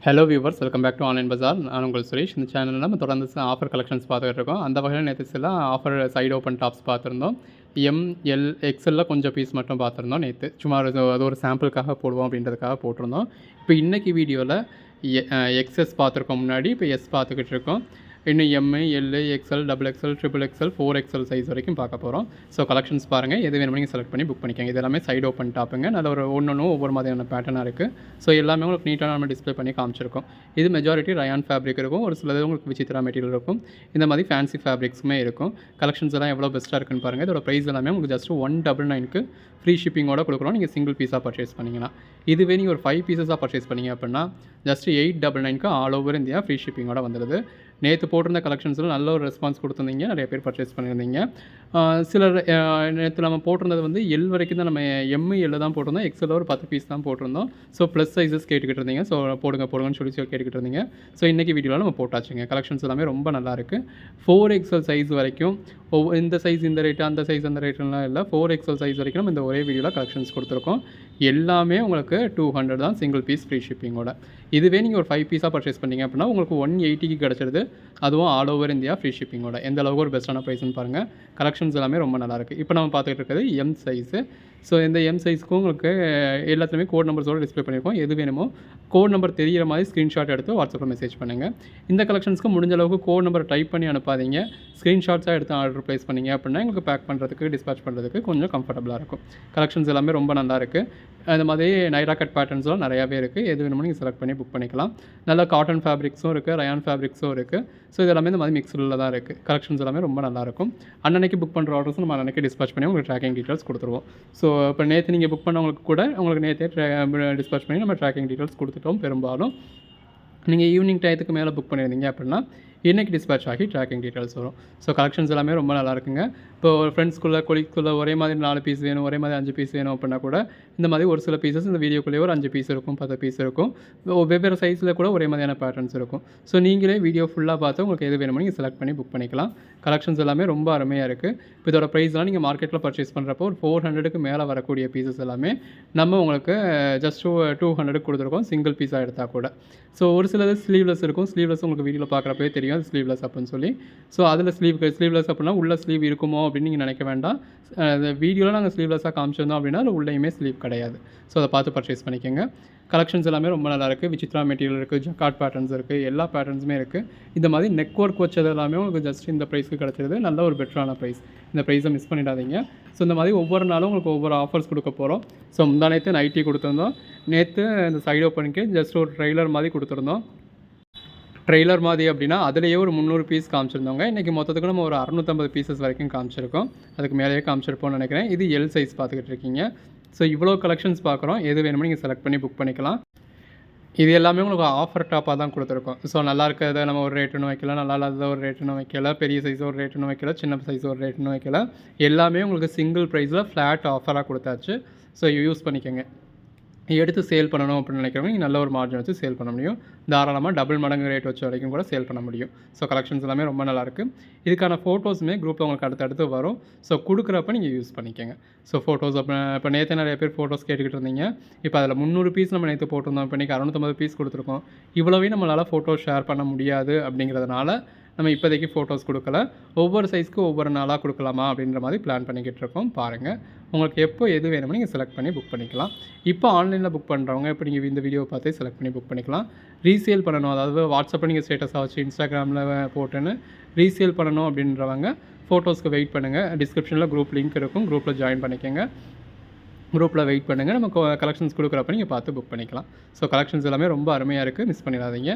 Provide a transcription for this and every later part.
Hello viewers, welcome back to online Bazaar. நான் உங்கள் சுரேஷ். இந்த சேனலில் நம்ம தொடர்ந்து ஆஃபர் கலெக்ஷன்ஸ் பார்த்துட்டு இருக்கோம். அந்த வகையில் நேற்று சில ஆஃபர் சைடு ஓப்பன் டாப்ஸ் பார்த்துருந்தோம். எம், எல், எக்ஸ்எல்ல கொஞ்சம் பீஸ் மட்டும் பார்த்துருந்தோம் நேற்று. சும்மா அது ஒரு சாம்பிளுக்காக போடுவோம் அப்படின்றதுக்காக போட்டிருந்தோம். இப்போ இன்றைக்கி வீடியோவில் எக்ஸ்எஸ் பார்த்துருக்கோம் முன்னாடி, இப்போ எஸ் பார்த்துக்கிட்டு இருக்கோம். இன்னும் M, L, XL, double XL, triple XL, 4XL size வரைக்கும் பார்க்க போகிறோம். ஸோ கலெக்ஷன்ஸ் பாருங்கள், எது வேணுமோ நீங்கள் செலக்ட் பண்ணி புக் பண்ணிக்கோங்க. இது எல்லாமே சைடு ஓப்பன் டாப்புங்க. நல்ல ஒரு ஒன்று ஒவ்வொரு மாதிரியான பேட்டர்னாக இருக்குது. ஸோ எல்லாமே உங்களுக்கு நீட்டாக நம்ம டிஸ்பிளே பண்ணி காமிச்சிருக்கோம். இது மெஜாரிட்டி ரயான் ஃபேப்ரிக் இருக்கும், ஒரு சிலது உங்களுக்கு விசித்ரா மெட்டீரியல் இருக்கும். இந்த மாதிரி ஃபேன்சி ஃபேப்ரிக்ஸுமே இருக்கும். கலெக்ஷன்ஸ் எல்லாம் எவ்வளோ பெஸ்ட்டாக இருக்குன்னு பாருங்கள். இதோட ப்ரைஸ் எல்லாமே உங்களுக்கு ஜஸ்ட் 199க்கு ஃப்ரீ ஷிப்பிங்கோட கொடுக்குறோம். நீங்கள் சிங்கிள் பீஸாக பர்ச்சேஸ் பண்ணிங்கன்னா, இதுவே நீங்கள் ஒரு 5 பீஸஸாக பர்ச்சேஸ் பண்ணிங்க அப்படின்னா ஜஸ்ட் 899க்கு ஆல் ஓவர் இந்தியா ஃப்ரீ ஷிப்பிங்கோட வந்துடுது. நேற்று போட்டிருந்த கலெக்ஷன்ஸில் நல்ல ஒரு ரெஸ்பான்ஸ் கொடுத்துருந்தீங்க, நிறைய பேர் பர்ச்சேஸ் பண்ணியிருந்தீங்க. சிலர் நேற்று நம்ம போட்டிருந்தது வந்து எல் வரைக்கும் தான், நம்ம எம்மு எல்லு தான் போட்டிருந்தோம். எக்ஸலில் ஒரு 10 பீஸ் தான் போட்டிருந்தோம். ஸோ ப்ளஸ் சைஸஸ் கேட்டுக்கிட்டு இருந்தீங்க. ஸோ போடுங்கன்னு சொல்லி கேட்டுக்கிட்டு இருந்தீங்க. ஸோ இன்றைக்கி வீடியோவில் நம்ம போட்டாச்சுங்க. கலெக்ஷன்ஸ் எல்லாமே ரொம்ப நல்லாயிருக்கு. 4XL சைஸ் வரைக்கும் இந்த சைஸ் இந்த ரேட்டு, அந்த சைஸ் அந்த ரேட்டுலாம் இல்லை. 4XL சைஸ் வரைக்கும் நம்ம இந்த ஒரே வீடியோவில் கலெக்ஷன்ஸ் கொடுத்துருக்கோம். எல்லாமே உங்களுக்கு 200 தான் சிங்கிள் பீஸ் ஃப்ரீ ஷிப்பிங்கோட. இதுவே நீங்கள் ஒரு 5 பீஸாக பர்ச்சேஸ் பண்ணிங்க அப்படின்னா உங்களுக்கு 180க்கு கிடச்சிருது. அதுவும் ஆல் ஓவர் இந்தியா ஃப்ரீ ஷிப்பிங்கோட. எந்த அளவுக்கு ஒரு பெஸ்ட்டான ப்ரைஸ்னு பாருங்கள். கலெக்ஷன்ஸ் எல்லாமே ரொம்ப நல்லாயிருக்கு. இப்போ நம்ம பார்த்துக்கிட்டு இருக்கிறது எம் சைஸு. ஸோ இந்த எம் சைஸ்க்கும் உங்களுக்கு எல்லாத்துலேயுமே கோட் நம்பர்ஸோடு டிஸ்பிளே பண்ணியிருக்கோம். எது வேணுமோ கோட் நம்பர் தெரிகிற மாதிரி ஸ்க்ரீன்ஷாட் எடுத்து வாட்ஸ்அப்பில் மெசேஜ் பண்ணுங்கள். இந்த கலெக்ஷன்ஸ்க்கு முடிஞ்ச அளவுக்கு கோட் நம்பர் டைப் பண்ணி அனுப்பாதீங்க. ஸ்க்ரீன்ஷாட்ஸாக எடுத்து ஆர்டர் ப்ளேஸ் பண்ணிங்க அப்படின்னா எங்களுக்கு பேக் பண்ணுறதுக்கு, டிஸ்பேச் பண்ணுறதுக்கு கொஞ்சம் கம்ஃபர்டபுளாக இருக்கும். கலெக்ஷன்ஸ் எல்லாமே ரொம்ப நல்லா இருக்குது. அந்த மாதிரி நைரா கட் பேட்டர்ன்ஸ்லாம் நிறையாவே இருக்குது. எது வேணுமோ நீங்கள் செலக்ட் பண்ணி புக் பண்ணிக்கலாம். நல்ல காட்டன் ஃபேப்ரிக்ஸும் இருக்குது, ரயான் ஃபேப்ரிக்ஸும் இருக்குது. ஸோ இது எல்லாமே இந்த மாதிரி மிக்ஸில் தான் இருக்குது. கலெக்ஷன்ஸ் எல்லாமே ரொம்ப நல்லாயிருக்கும். அன்னன்னைக்கு புக் பண்ணுற ஆர்டர்ஸும் நம்ம அன்றைக்கி டிஸ்பேச் பண்ணி உங்களுக்கு ட்ராக்கிங் டீட்டெயில்ஸ் கொடுத்துருவோம். ஸோ இப்போ நேற்று நீங்கள் புக் பண்ணவங்களுக்கு கூட உங்களுக்கு நேற்றே டிஸ்பேச் பண்ணி நம்ம ட்ராக்கிங் டீட்டெயில்ஸ் கொடுத்துட்டோம். பெரும்பாலும் நீங்கள் ஈவினிங் டயத்துக்கு மேலே புக் பண்ணியிருந்தீங்க அப்படின்னா இன்றைக்கி டிஸ்பேச் ஆகி ட்ராக்கிங் டீட்டெயில்ஸ் வரும். ஸோ கலெக்ஷன்ஸ் எல்லாமே ரொம்ப நல்லாயிருக்குங்க. இப்போ ஒரு ஃப்ரெண்ட்ஸ்குள்ளே கொலிக்குள்ளே ஒரே மாதிரி 4 பீஸ் வேணும், ஒரே மாதிரி 5 பீஸ் வேணும் அப்படின்னா கூட இந்த மாதிரி ஒரு சில பீசஸ் இந்த வீடியோக்குள்ளேயே ஒரு 5 பீஸ் இருக்கும், 10 பீஸ் இருக்கும். வெவ்வேறு சைஸில் கூட ஒரே மாதிரியான பேட்டர்ன்ஸ் இருக்கும். ஸோ நீங்களே வீடியோ ஃபுல்லாக பார்த்து உங்களுக்கு எது வேணுமோ நீங்கள் செலக்ட் பண்ணி புக் பண்ணிக்கலாம். கலெக்ஷன்ஸ் எல்லாமே ரொம்ப அருமையாக இருக்குது. இப்போ இதோட ப்ரைஸ்லாம் நீங்கள் மார்க்கெட்டில் பர்ச்சேஸ் பண்ணுறப்போ ஒரு 400க்கு மேலே வரக்கூடிய பீசஸ் எல்லாமே நம்ம உங்களுக்கு ஜஸ்ட் 200க்கு கொடுத்துருக்கோம், சிங்கிள் பீஸாக எடுத்தால் கூட. ஸோ ஒரு சிலது ஸ்லீவ்லெஸ் இருக்கும். ஸ்லீவ்லெஸ் உங்களுக்கு வீடியோவில் பார்க்குறப்பே தெரியும் அது ஸ்லீவ்லெஸ் அப்படின்னு சொல்லி. ஸோ அதில் ஸ்லீவ்லெஸ் அப்படின்னா உள்ள ஸ்லீவ் இருக்குமோ அப்படின்னு நீங்கள் நினைக்க வேண்டாம். அந்த வீடியோவில் நாங்கள் ஸ்லீவ்லெஸ்ஸாக காமிச்சிருந்தோம் அப்படின்னா அது உள்ளேயுமே ஸ்லீவ் கிடையாது. ஸோ அதை பார்த்து பர்ச்சேஸ் பண்ணிக்கோங்க. கலெக்ஷன்ஸ் எல்லாமே ரொம்ப நல்லாயிருக்கு. விசித்ரா மெட்டீரியல் இருக்குது, ஜக்கார்ட் பேட்டர்ன்ஸ் இருக்குது, எல்லா பேட்டர்ன்ஸுமே இருக்குது. இந்த மாதிரி நெக் ஒர்க் வச்சது எல்லாமே உங்களுக்கு ஜஸ்ட் இந்த ப்ரைஸ்க்கு கிடச்சிருது. நல்ல ஒரு பெட்டரான ப்ரைஸ். இந்த ப்ரைஸை மிஸ் பண்ணிடாதீங்க. ஸோ இந்த மாதிரி ஒவ்வொரு நாளும் உங்களுக்கு ஒவ்வொரு ஆஃபர்ஸ் கொடுக்க போகிறோம். ஸோ முந்தா நேற்று நைட்டி கொடுத்துருந்தோம். நேற்று இந்த சைடு ஓப்பனுக்கு ஜஸ்ட் ஒரு ட்ரெய்லர் மாதிரி கொடுத்துருந்தோம். ட்ரெய்லர் மாதிரி அப்படின்னா அதிலேயே ஒரு 300 பீஸ் காமிச்சிருந்தோங்க. இன்றைக்கி மொத்தத்துக்கு நம்ம ஒரு 650 பீசஸ் வரைக்கும் காமிச்சிருக்கோம். அதுக்கு மேலேயே காமிச்சிருப்போம்னு நினைக்கிறேன். இது எல் சைஸ் பார்த்துக்கிட்டு இருக்கீங்க. ஸோ இவ்வளோ கலெக்ஷன்ஸ் பார்க்குறோம். எது வேணுமோ நீங்கள் செலக்ட் பண்ணி புக் பண்ணிக்கலாம். இது எல்லாமே உங்களுக்கு ஆஃபர் டாப்பாக தான் கொடுத்துருக்கோம். ஸோ நல்லா இருக்கிறத நம்ம ஒரு ரேட்டுன்னு வைக்கல, நல்லா இல்லாத ஒரு ரேட்டுன்னு வைக்கல, பெரிய சைஸ் ஒரு ரேட்டுன்னு வைக்கல, சின்ன சைஸ் ஒரு ரேட்டுன்னு வைக்கல. எல்லாமே உங்களுக்கு சிங்கிள் ப்ரைஸில் ஃப்ளாட் ஆஃபராக கொடுத்தாச்சு. ஸோ யூஸ் பண்ணிக்கோங்க. எடுத்து சேல் பண்ணணும் அப்படின்னு நினைக்கிறவங்க நீங்கள் நல்ல ஒரு மார்ஜின் வச்சு சேல் பண்ண முடியும். தாராளமாக டபுள் மடங்கு ரேட் வச்ச வரைக்கும் கூட சேல் பண்ண முடியும். ஸோ கலெக்ஷன்ஸ் எல்லாமே ரொம்ப நல்லாயிருக்கு. இதுக்கான ஃபோட்டோஸுமே குரூப்பில் உங்களுக்கு அடுத்தடுத்து வரும். ஸோ கொடுக்குறப்ப நீங்கள் யூஸ் பண்ணிக்கோங்க. ஸோ ஃபோட்டோஸ் இப்போ நேற்று நிறைய பேர் ஃபோட்டோஸ் கேட்டுக்கிட்டு இருந்தீங்க. இப்போ அதில் 300 பீஸ் நம்ம நேற்று போட்டிருந்தோம். இப்போ இன்றைக்கி 650 பீஸ் கொடுத்துருக்கோம். இவ்வளோவே நம்மளால் ஃபோட்டோஸ் ஷேர் பண்ண முடியாது அப்படிங்கிறதுனால நம்ம இப்போதைக்கு ஃபோட்டோஸ் கொடுக்கல. ஒவ்வொரு சைஸ்க்கு ஒவ்வொரு நாளாக கொடுக்கலாமா அப்படின்ற மாதிரி பிளான் பண்ணிக்கிட்டு இருக்கோம். பாருங்கள், உங்களுக்கு எப்போ எது வேணுமோ நீங்கள் செலக்ட் பண்ணி புக் பண்ணிக்கலாம். இப்போ ஆன்லைனில் புக் பண்ணுறவங்க இப்போ நீங்கள் இந்த வீடியோவை பார்த்தே செலக்ட் பண்ணி புக் பண்ணிக்கலாம். ரீசேல் பண்ணணும், அதாவது வாட்ஸ்அப்பில் நீங்கள் ஸ்டேட்டஸாக வச்சு இன்ஸ்டாகிராமில் போட்டுன்னு ரீசேல் பண்ணணும் அப்படின்றவங்க ஃபோட்டோஸ்க்கு வெயிட் பண்ணுங்கள். டிஸ்கிரிப்ஷனில் குரூப் லிங்க் இருக்கும், குரூப்பில் ஜாயின் பண்ணிக்கோங்க. குரூப்பில் வெயிட் பண்ணுங்கள். நம்ம கலெக்ஷன்ஸ் கொடுக்குறப்ப நீங்கள் பார்த்து புக் பண்ணிக்கலாம். ஸோ கலெக்ஷன்ஸ் எல்லாமே ரொம்ப அருமையாக இருக்குது, மிஸ் பண்ணிடாதீங்க.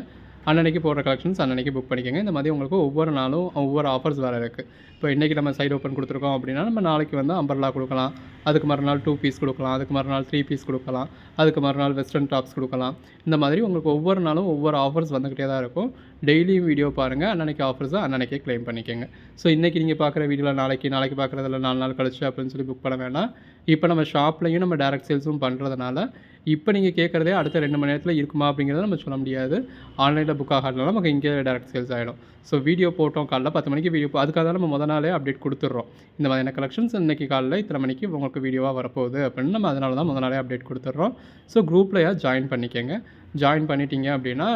அன்னன்னைக்கு போடுற கலெக்ஷன்ஸ் அன்னன்னைக்கு புக் பண்ணிக்கோங்க. இந்த மாதிரி உங்களுக்கு ஒவ்வொரு நாளும் ஒவ்வொரு ஆஃபர்ஸ் வேறு இருக்குது. இப்போ இன்றைக்கி நம்ம சைடு ஓப்பன் கொடுத்துருக்கோம் அப்படின்னா நம்ம நாளைக்கு வந்து அம்பர்லா கொடுக்கலாம், அதுக்கு மறுநாள் 2 பீஸ் கொடுக்கலாம், அதுக்கு மறுநாள் 3 பீஸ் கொடுக்கலாம், அதுக்கு மறுநாள் வெஸ்டர்ன் டாப்ஸ் கொடுக்கலாம். இந்த மாதிரி உங்களுக்கு ஒவ்வொரு நாளும் ஒவ்வொரு ஆஃபர்ஸ் வந்துக்கிட்டே தான் இருக்கும். டெய்லியும் வீடியோ பாருங்கள். அன்னன்னைக்கு ஆஃபர்ஸை அன்னன்னைக்கே க்ளைம் பண்ணிக்கோங்க. ஸோ இன்றைக்கி நீங்கள் பார்க்குற வீடியோவில் நாளைக்கு பார்க்குறதில்ல 4 நாள் கழிச்சு அப்படின்னு சொல்லி புக் பண்ண வேண்டாம். இப்போ நம்ம ஷாப்லையும் நம்ம டேரக்ட் சேல்ஸும் பண்ணுறதுனால இப்போ நீங்கள் கேட்குறதே அடுத்த 2 மணி நேரத்தில் இருக்குமா அப்படிங்கிறத நம்ம சொல்ல முடியாது. ஆன்லைனில் புக் ஆகாதனால நமக்கு இங்கே டேரக்ட் சேல்ஸ் ஆகிடும். ஸோ வீடியோ போட்டோம் காலைல 10 மணிக்கு வீடியோ, அதுக்காக தான் நம்ம நாளே அப்டேட் கொடுத்துட்றோம். இந்த மாதிரியான கலெக்ஷன்ஸ் இன்றைக்கி காலையில் இத்தனை மணிக்கு உங்களுக்கு வீடியோவாக வரப்போகுது அப்படின்னு நம்ம அதனால தான் நாளே அப்டேட் கொடுத்துட்றோம். ஸோ குரூப்பில் ஜாயின் பண்ணிக்கோங்க. ஜாயின் பண்ணிட்டீங்க அப்படின்னா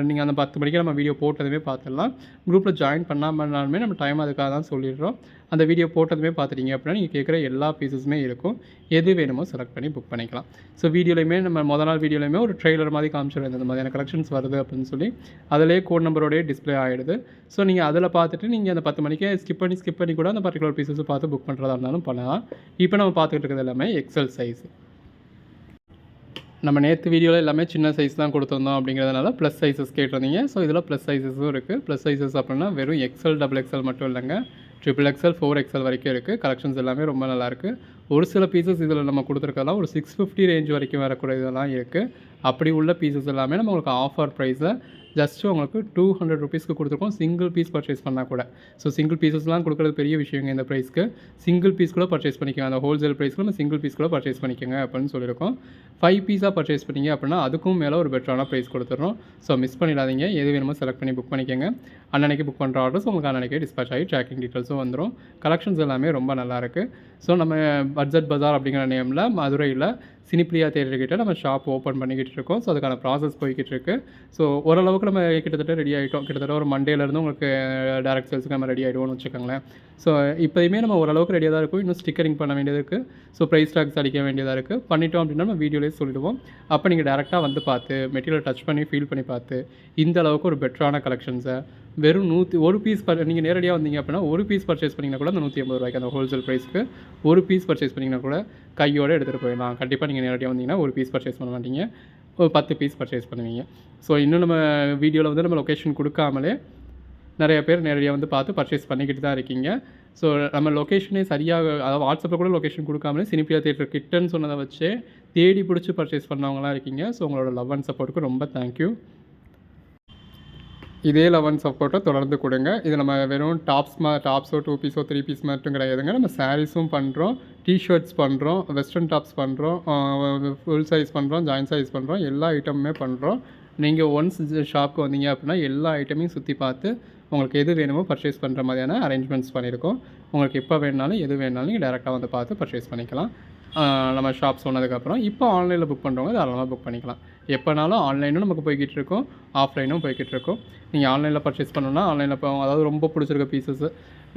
நீங்கள் அந்த 10 மணிக்கு நம்ம வீடியோ போட்டதுமே பார்த்துடலாம். குரூப்பில் ஜாயின் பண்ணாமனாலுமே நம்ம டைம் அதுக்காக தான் சொல்லிடுறோம். அந்த வீடியோ போட்டதுமே பார்த்துட்டீங்க அப்படின்னா நீங்கள் கேட்குற எல்லா பீஸஸுமே இருக்கும். எது வேணுமோ செலக்ட் பண்ணி புக் பண்ணிக்கலாம். ஸோ வீடியோலையுமே நம்ம மொதல் நாள் வீடியோலையுமே ஒரு ட்ரெய்லர் மாதிரி காமிச்சிடுவோம், இந்த மாதிரியான கலெக்ஷன்ஸ் வருது அப்படின்னு சொல்லி. அதிலேயே கோட் நம்பரோடய டிஸ்ப்ளே ஆகிடுது. ஸோ நீங்கள் அதில் பார்த்துட்டு நீங்கள் அந்த 10 மணிக்கே ஸ்கிப் பண்ணி கூட அந்த பர்டிகுலர் பீஸஸை பார்த்து புக் பண்ணுறதா இருந்தாலும் பண்ணலாம். இப்போ நம்ம பார்த்துக்கிட்டு இருக்கிறது எல்லாமே எக்ஸல் சைஸ். நம்ம நேற்று வீடியோவில் எல்லாமே சின்ன சைஸ் தான் கொடுத்துருந்தோம் அப்படிங்கிறதுனால ப்ளஸ் சைஸஸ் கேட்டிருந்தீங்க. ஸோ இதில் ப்ளஸ் சைஸஸும் இருக்குது. ப்ளஸ் சைஸஸ் அப்படின்னா வெறும் எக்ஸல், டபுள் எக்ஸல் மட்டும் இல்லைங்க, XXL, 4XL வரைக்கும் இருக்குது. கலெக்ஷன்ஸ் எல்லாமே ரொம்ப நல்லாயிருக்கு. ஒரு சில பீசஸ் இதில் நம்ம கொடுத்துருக்கலாம் ஒரு 650 ரேஞ்ச் வரைக்கும் வரக்கூடிய இதெல்லாம் இருக்குது. அப்படி உள்ள பீசஸ் எல்லாமே நம்ம உங்களுக்கு ஆஃபர் ப்ரைஸில் ஜஸ்ட்டு உங்களுக்கு 200 ருபீஸ்க்கு கொடுத்துருக்கோம், சிங்கிள் பீஸ் பர்ச்சேஸ் பண்ணால் கூட. ஸோ சிங்கிள் பீசஸ்லாம் கொடுக்குறது பெரிய விஷயங்க இந்த ப்ரைஸ்க்கு. சிங்கிள் பீஸ் கூட பர்ச்சேஸ் பண்ணிக்கோங்க. அந்த ஹோல்சேல் ப்ரைஸ்க்கு நம்ம சிங்கிள் பீஸ் கூட பர்ச்சேஸ் பண்ணிக்கோங்க அப்படின்னு சொல்லியிருக்கோம். 5 பீஸாக பர்ச்சேஸ் பண்ணிங்க அப்படின்னா அதுக்கும் மேலே ஒரு பெட்டரான ப்ரைஸ் கொடுத்துட்றோம். ஸோ மிஸ் பண்ணிடாதீங்க. எது வேணுமோ செலக்ட் பண்ணி புக் பண்ணிக்கோங்க. அன்னன்னைக்கு புக் பண்ணுற ஆர்டர்ஸ் உங்களுக்கு அன்னன்னைக்கே டிஸ்பேச் ஆகி ட்ராக்கிங் டீட்டெயில்ஸும் வந்துடும். கலெக்ஷன்ஸ் எல்லாமே ரொம்ப நல்லாயிருக்கு. ஸோ நம்ம பட்ஜெட் பஜார் அப்படிங்கிற நேமில் மதுரையில் சினிப்ரியா தியேட்டர்கிட்ட நம்ம ஷாப் ஓப்பன் பண்ணிக்கிட்டு இருக்கோம். ஸோ அதுக்கான ப்ராசஸ் போய்கிட்டு இருக்குது. ஸோ ஓரளவுக்கு நம்ம கிட்டத்தட்ட ரெடி ஆகிட்டோம். கிட்டத்தட்ட ஒரு மண்டேலேருந்து உங்களுக்கு டேரக்ட் சேல்ஸுக்கு நம்ம ரெடி ஆகிடுவோம்னு வச்சுக்கோங்களேன். ஸோ இப்போயுமே நம்ம ஓரளவுக்கு ரெடியாக தான் இருக்கும். இன்னும் ஸ்டிக்கரிங் பண்ண வேண்டியது இருக்குது. ஸோ ப்ரைஸ் டாக்ஸ் அடிக்க வேண்டியதாக இருக்குது. பண்ணிட்டோம் அப்படின்னா நம்ம வீடியோலேயே சொல்லிடுவோம். அப்போ நீங்கள் டேரெக்டாக வந்து பார்த்து மெட்டீரியல் டச் பண்ணி ஃபீல் பண்ணி பார்த்து இந்த அளவுக்கு ஒரு பெட்டரான கலெக்ஷன்ஸை வெறும் ஒரு பீஸ் நீங்கள் நேரடியாக வந்தீங்க அப்படின்னா ஒரு பீஸ் பர்ச்சேஸ் பண்ணிங்கன்னா கூட அந்த 180 ரூபாய்க்கு அந்த ஹோல்சேல் ப்ரைஸ்க்கு ஒரு பீஸ் பர்ச்சேஸ் பண்ணிங்கன்னா கூட கையோடு எடுத்துகிட்டு போயிடலாம். கண்டிப்பாக நீங்கள் நேரடியாக வந்தீங்கன்னா ஒரு பீஸ் பர்ச்சேஸ் பண்ண மாட்டீங்க, ஒரு 10 பீஸ் பர்ச்சேஸ் பண்ணுவீங்க. ஸோ இன்னும் நம்ம வீடியோவில் வந்து நம்ம லொக்கேஷன் கொடுக்காமலே நிறைய பேர் நேரடியாக வந்து பார்த்து பர்ச்சேஸ் பண்ணிக்கிட்டு தான் இருக்கீங்க. ஸோ நம்ம லொக்கேஷனே சரியாக, அதாவது வாட்ஸ்அப்பில் கூட லொக்கேஷன் கொடுக்காமலே சினிப்ரியா தியேட்டர் கிட்டன்னு சொன்னதை வச்சே தேடி பிடிச்சி பர்ச்சேஸ் பண்ணவங்களாம் இருக்கீங்க. ஸோ உங்களோட லவ் அண்ட் சப்போர்ட்டுக்கு ரொம்ப தேங்க்யூ. இதே லவ் அண்ட் சப்போர்ட்டை தொடர்ந்து கொடுங்க. இது நம்ம வெறும் டாப்ஸோ 2 பீஸோ 3 பீஸ் மட்டும் கிடையாதுங்க. நம்ம சாரீஸும் பண்ணுறோம், டிஷர்ட்ஸ் பண்ணுறோம், வெஸ்டர்ன் டாப்ஸ் பண்ணுறோம், ஃபுல் சைஸ் பண்ணுறோம், ஜாயின் சைஸ் பண்ணுறோம், எல்லா ஐட்டமுமே பண்ணுறோம். நீங்கள் ஒன்ஸ் ஷாப்புக்கு வந்தீங்க அப்படின்னா எல்லா ஐட்டமையும் சுற்றி பார்த்து உங்களுக்கு எது வேணுமோ பர்ச்சேஸ் பண்ணுற மாதிரியான அரேஞ்ச்மெண்ட்ஸ் பண்ணியிருக்கோம். உங்களுக்கு எப்போ வேணுனாலும் எது வேணுனாலும் நீங்கள் டேரெக்டாக வந்து பார்த்து பர்ச்சேஸ் பண்ணிக்கலாம். நம்ம ஷாப் சொன்னதுக்கப்புறம் இப்போ ஆன்லைனில் புக் பண்ணுறவங்க தாராளமாக புக் பண்ணிக்கலாம். எப்போனாலும் ஆன்லைனும் நமக்கு போய்கிட்டு இருக்கோம், ஆஃப்லைனும் போய்கிட்டு இருக்கோம். நீங்கள் ஆன்லைனில் பர்ச்சேஸ் பண்ணணும்னா ஆன்லைனில் இப்போ அதாவது ரொம்ப பிடிச்சிருக்க பீஸஸ்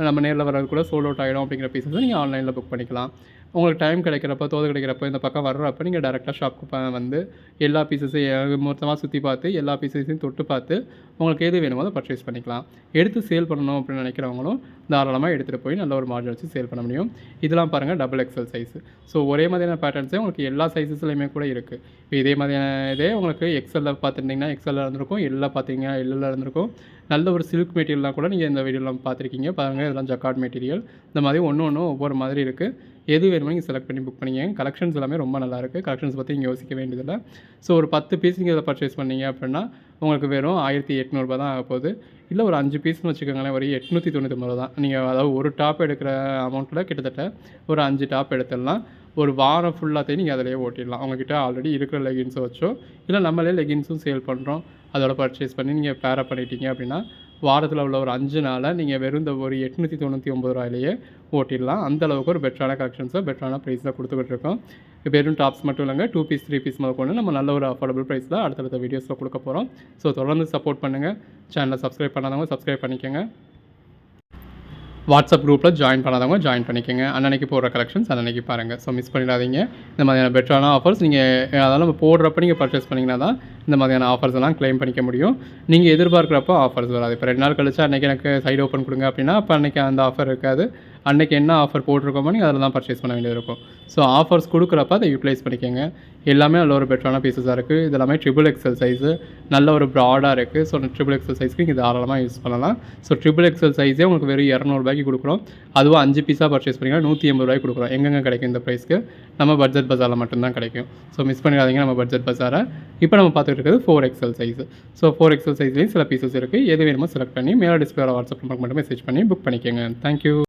நம்ம நேரில் வர்றது கூட சோல்ட் அவுட் ஆகிடும் அப்படிங்கிற பீஸஸ் நீங்கள் ஆன்லைனில் புக் பண்ணிக்கலாம். உங்களுக்கு டைம் கிடைக்கிறப்ப, தோது கிடைக்கிறப்ப, இந்த பக்கம் வர்றப்போ நீங்கள் டேரெக்டாக ஷாப்புக்கு வந்து எல்லா பீஸஸையும் மொத்தமாக சுற்றி பார்த்து எல்லா பீஸஸையும் தொட்டு பார்த்து உங்களுக்கு எது வேணுமோ அதை பர்ச்சேஸ் பண்ணிக்கலாம். எடுத்து சேல் பண்ணணும் அப்படின்னு நினைக்கிறவங்களும் தாராளமாக எடுத்துகிட்டு போய் நல்ல ஒரு மார்ஜின் வச்சு சேல் பண்ண முடியும். இதெல்லாம் பாருங்கள் XXL சைஸு. ஸோ ஒரே மாதிரியான பேட்டர்ன்ஸே உங்களுக்கு எல்லா சைஸஸ்லையுமே கூட இருக்குது. இப்போ இதே மாதிரியான இதே உங்களுக்கு எக்ஸலில் பார்த்துட்டிங்கன்னா எக்ஸலில் இருந்திருக்கும், எல்லில் பார்த்தீங்கன்னா எல்லில் இருந்திருக்கும். நல்ல ஒரு சில்க் மெட்டீரியல்லாம் கூட நீங்கள் இந்த வீடியோவில் பார்த்துருக்கீங்க. பாருங்கள், இதெல்லாம் ஜக்கார்ட் மெட்டீரியல். இந்த மாதிரி ஒன்று ஒவ்வொரு மாதிரி இருக்குது. எது வேணுமோ நீங்கள் செலக்ட் பண்ணி புக் பண்ணிங்க. கலெக்ஷன்ஸ் எல்லாமே ரொம்ப நல்லாயிருக்கு. கலெக்ஷன்ஸ் பற்றி நீங்கள் யோசிக்க வேண்டியதில்லை. ஸோ ஒரு 10 பீஸ் நீங்கள் இதை பர்ச்சேஸ் பண்ணீங்க அப்படின்னா உங்களுக்கு வெறும் 1800 தான் ஆக போகுது. இல்லை ஒரு 5 பீஸ்னு வச்சுக்கோங்களேன், ஒரு 899 தான். நீங்கள் அதாவது ஒரு டாப் எடுக்கிற அமௌண்ட்டில் கிட்டத்தட்ட ஒரு 5 டாப் எடுத்துடலாம். ஒரு வாரம் ஃபுல்லாத்தையும் நீங்கள் அதிலேயே ஓட்டிடலாம். அவங்கக்கிட்ட ஆல்ரெடி இருக்கிற லெகின்ஸை வச்சோ இல்லை நம்மளே லெகின்ஸும் சேல் பண்ணுறோம், அதோட பர்ச்சேஸ் பண்ணி நீங்கள் பேரப் பண்ணிட்டீங்க அப்படின்னா வாரத்தில் உள்ள ஒரு 5 நாளை நீங்கள் வெறும் இந்த ஒரு 899 ரூபாயிலேயே ஓட்டிடலாம். அந்தளவுக்கு ஒரு பெட்டரான கலெக்ஷன்ஸை பெட்டரான ப்ரைஸில் கொடுத்துக்கிட்டு இருக்கோம். வெறும் டாப்ஸ் மட்டும் இல்லைங்க, 2 பீஸ் 3 பீஸ் முதல் கொண்டு நம்ம நல்ல ஒரு அஃபோர்டபுள் ப்ரைஸில் அடுத்தடுத்த வீடியோஸில் கொடுக்க போகிறோம். ஸோ தொடர்ந்து சப்போர்ட் பண்ணுங்கள். சேனலை சப்ஸ்கிரைப் பண்ணாதவங்க சப்ஸ்கிரைப் பண்ணிக்கோங்க. வாட்ஸ்அப் குரூப்பில் ஜாயின் பண்ணாதவங்க ஜாயின் பண்ணிக்கோங்க. அன்னன்னைக்கு போடுற கலெக்ஷன்ஸ் அன்னன்னைக்கு பாருங்கள். ஸோ மிஸ் பண்ணிடாதீங்க. இந்த மாதிரியான பெட்டரான ஆஃபர்ஸ் நீங்கள் அதெல்லாம் நம்ம போடுறப்ப நீங்கள் பர்ச்சேஸ் பண்ணிங்கன்னா தான் இந்த மாதிரியான ஆஃபர்ஸ் எல்லாம் க்ளைம் பண்ணிக்க முடியும். நீங்கள் எதிர்பார்க்குறப்போ ஆஃபர்ஸ் வராது. இப்போ 2 நாள் கழிச்சு அன்றைக்கி எனக்கு சைடு ஓப்பன் கொடுங்க அப்படின்னா அப்போ அன்றைக்கி அந்த ஆஃபர் இருக்காது. அன்றைக்கி என்ன ஆஃபர் போட்டிருக்கோமோ நீங்கள் அதில் தான் பர்ச்சேஸ் பண்ண வேண்டியது இருக்கும். ஸோ ஆஃபர்ஸ் கொடுக்குறப்ப அதை யூட்டிலைஸ் பண்ணிக்கோங்க. எல்லாமே நல்ல ஒரு பெட்டரான பீஸஸாக இருக்குது. இது எல்லாமே XXL சைஸு, நல்ல ஒரு ப்ராடாக இருக்குது. ஸோ XXL சைஸ்க்கு நீங்கள் தாராளமாக யூஸ் பண்ணலாம். ஸோ XXL சைஸே உங்களுக்கு வெறும் 200 ரூபாய்க்கு கொடுக்குறோம். அதுவும் 5 பீஸாக பர்ச்சேஸ் பண்ணிங்கன்னா 180 ரூபாய்க்கு கொடுக்குறோம். எங்கெங்கே கிடைக்கும் இந்த ப்ரைஸ்க்கு? நம்ம பட்ஜெட் பஜாரில் மட்டும்தான் கிடைக்கும். ஸோ மிஸ் பண்ணிடாதீங்க நம்ம பட்ஜெட் பஜாரை. இப்போ நம்ம பார்த்துட்டு இருக்கிறது 4XL சைஸு. ஸோ 4XL சைஸ்லேயும் சில பீஸஸ் இருக்குது. எது வேணுமோ செலக்ட் பண்ணி மேலே டிஸ்பிளேல வாட்ஸ்அப் நம்பருக்கு மட்டும் மெசேஜ் பண்ணி புக் பண்ணிக்கோங்க. தேங்க்யூ.